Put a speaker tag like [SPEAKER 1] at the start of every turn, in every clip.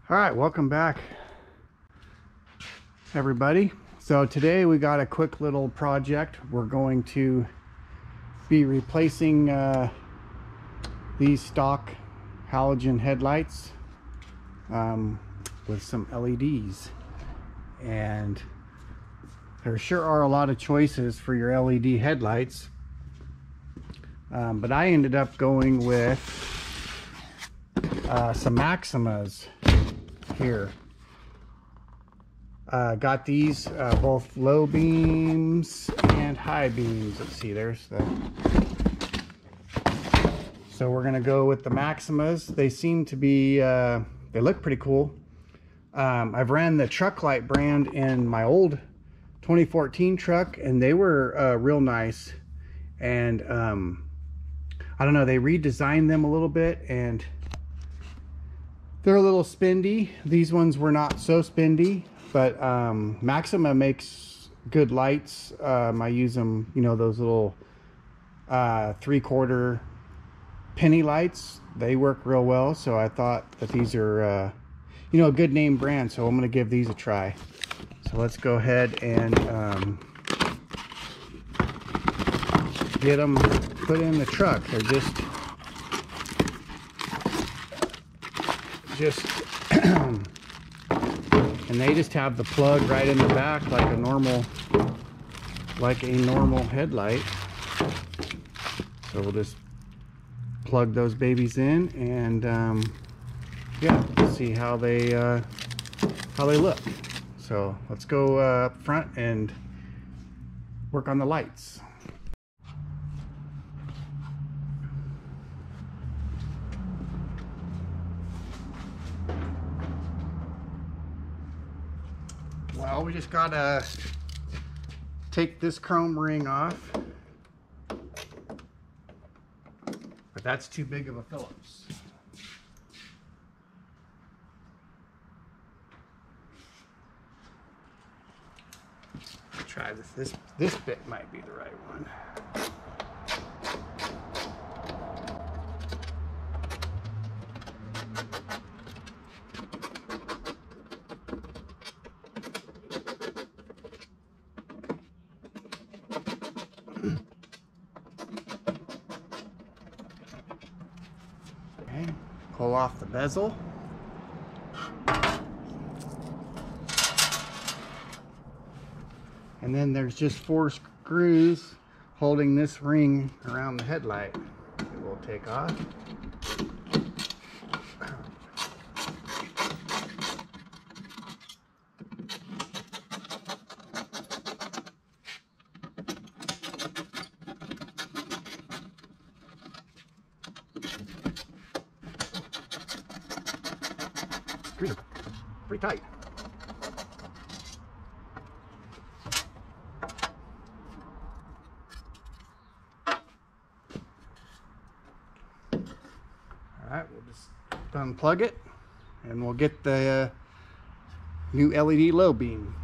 [SPEAKER 1] All right, welcome back, everybody. So today we got a quick little project. We're going to be replacing these stock halogen headlights with some LEDs, and there sure are a lot of choices for your LED headlights, but I ended up going with some Maximas here. Got these both low beams and high beams. Let's see, there's the... So we're gonna go with the Maximas. They seem to be, they look pretty cool. I've ran the truck light brand in my old 2014 truck, and they were real nice. And I don't know, they redesigned them a little bit, and they're a little spindy. These ones were not so spindy, but Maxima makes good lights. I use them, you know, those little 3/4 penny lights. They work real well, so I thought that these are, you know, a good name brand, so I'm gonna give these a try. So let's go ahead and get them put in the truck. They're just and they just have the plug right in the back like a normal headlight. So we'll just plug those babies in, and yeah, see how they look. So let's go up front and work on the lights. Well, we just gotta take this chrome ring off, but that's too big of a Phillips. Try this. This bit might be the right one. Okay, pull off the bezel. And then there's just 4 screws holding this ring around the headlight. It will take off. Screws are pretty tight. Alright, we'll just unplug it, and we'll get the new LED low beam.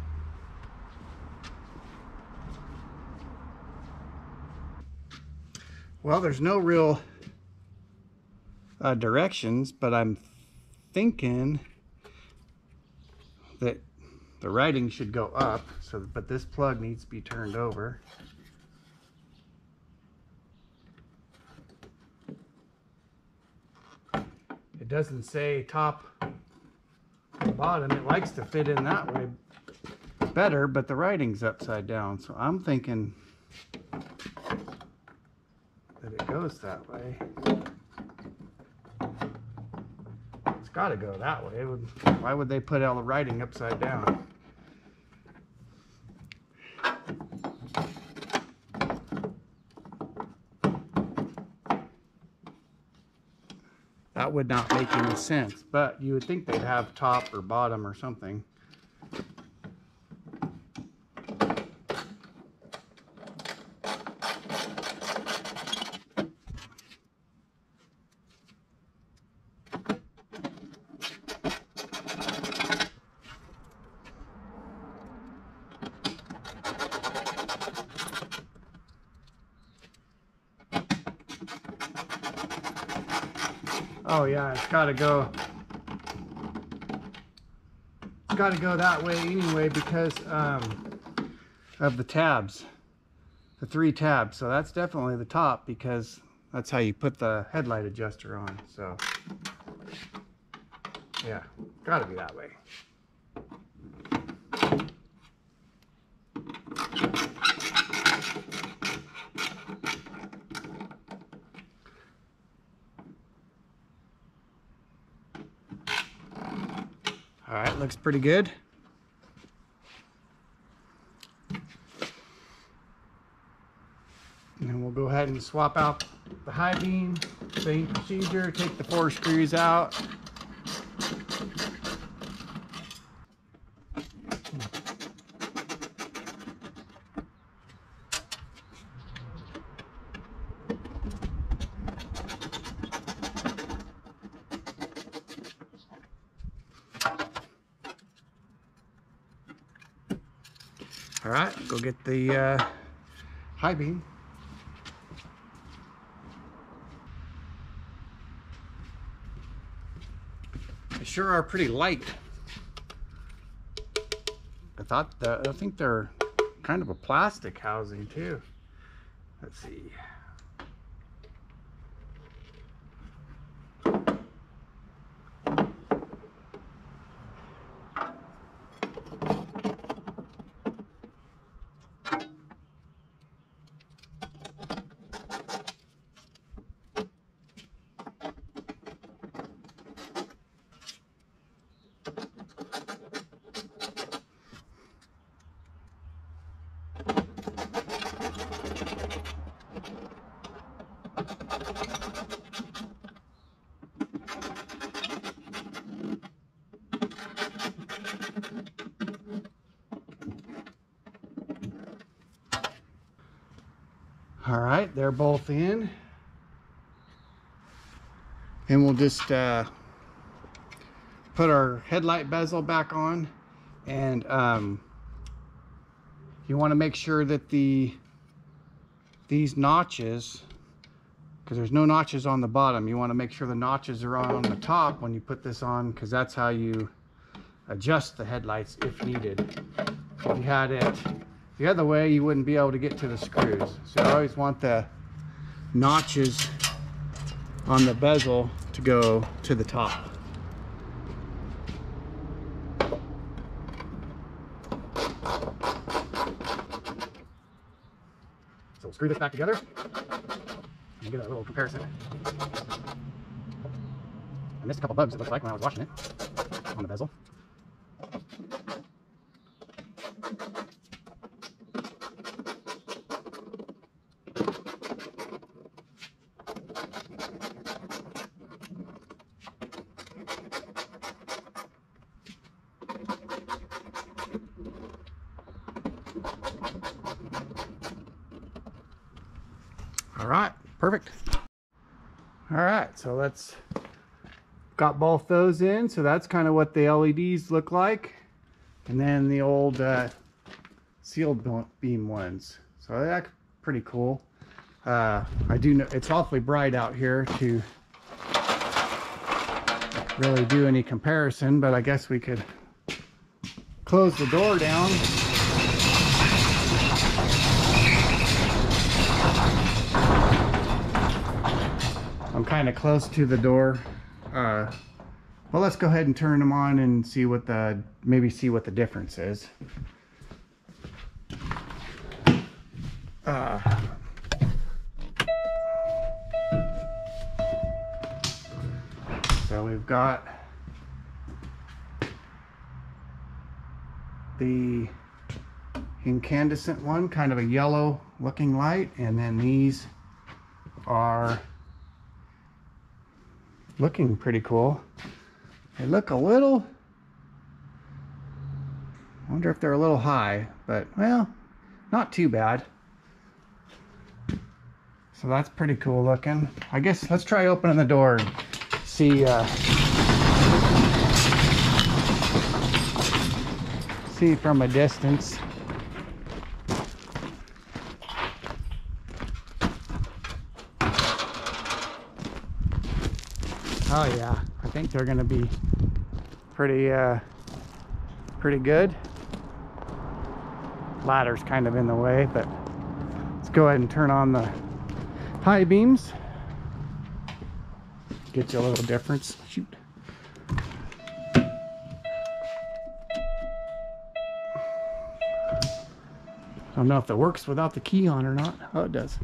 [SPEAKER 1] Well, there's no real directions, but I'm thinking that the writing should go up, but this plug needs to be turned over. It doesn't say top or bottom. It likes to fit in that way better, but the writing's upside down, so I'm thinking that it goes that way. It's got to go that way. Why would they put all the writing upside down? That would not make any sense, but you would think they'd have top or bottom or something. Oh yeah, it's got to go got to go that way anyway because of the tabs, the 3 tabs. So that's definitely the top because that's how you put the headlight adjuster on. So yeah, got to be that way. All right, looks pretty good. And then we'll go ahead and swap out the high beam. Same procedure, take the 4 screws out. All right, go get the high beam. They sure are pretty light. I think they're kind of a plastic housing too. Let's see. All right, they're both in. And we'll just put our headlight bezel back on. And you want to make sure that these notches, because there's no notches on the bottom, you want to make sure the notches are on the top when you put this on, because that's how you adjust the headlights if needed. If you had it the other way, you wouldn't be able to get to the screws. So you always want the notches on the bezel to go to the top. So we'll screw this back together and get a little comparison. I missed a couple bugs, it looks like, when I was washing it on the bezel. All right, perfect. All right, so let's got both those in. So that's kind of what the LEDs look like. And then the old sealed beam ones. So that's pretty cool. I do know it's awfully bright out here to really do any comparison, but I guess we could close the door down. I'm kind of close to the door. Well, let's go ahead and turn them on and see what maybe see what the difference is. So we've got the incandescent one, kind of a yellow looking light, and then these are looking pretty cool. They look a little, I wonder if they're a little high, but well, not too bad. So that's pretty cool looking. I guess let's try opening the door and see see from a distance. Oh yeah, I think they're gonna be pretty pretty good. Ladder's kind of in the way, but let's go ahead and turn on the high beams. Get you a little difference. Shoot. I don't know if that works without the key on or not. Oh, it does.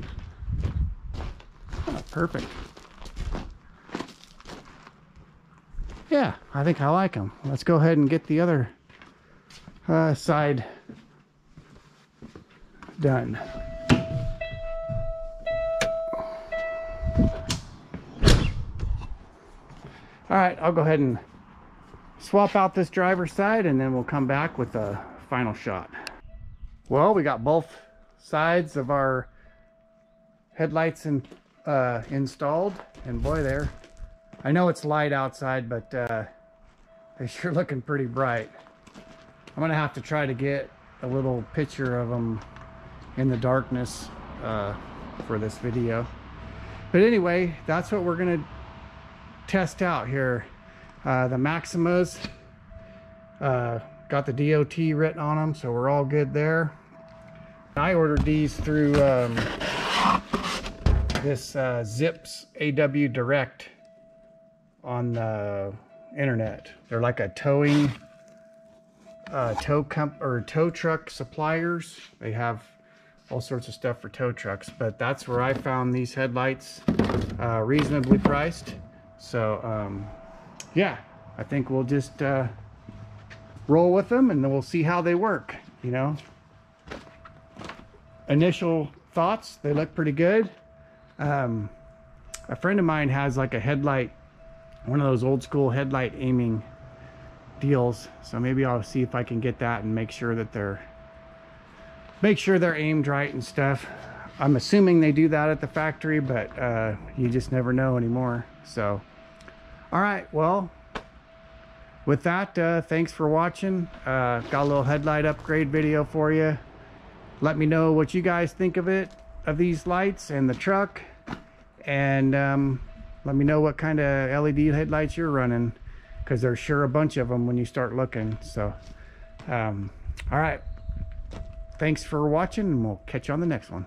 [SPEAKER 1] Oh, perfect. Yeah, I think I like them. Let's go ahead and get the other side done. All right, I'll go ahead and swap out this driver's side and then we'll come back with a final shot. Well, we got both sides of our headlights installed, and boy, there, I know it's light outside, but they're sure looking pretty bright. I'm gonna have to try to get a little picture of them in the darkness for this video. But anyway, that's what we're gonna test out here. The Maximas got the DOT written on them, so we're all good there. I ordered these through this Zips AW Direct on the internet. They're like a tow truck suppliers. They have all sorts of stuff for tow trucks, but that's where I found these headlights, reasonably priced. So yeah, I think we'll just roll with them and then we'll see how they work. You know, initial thoughts, they look pretty good. A friend of mine has like a headlight, one of those old school headlight aiming deals, so maybe I'll see if I can get that and make sure that they're aimed right and stuff. I'm assuming they do that at the factory, but you just never know anymore. So all right, well, with that, thanks for watching. Got a little headlight upgrade video for you. Let me know what you guys think of these lights and the truck, and let me know what kind of LED headlights you're running, because there's sure a bunch of them when you start looking. So all right, thanks for watching, and we'll catch you on the next one.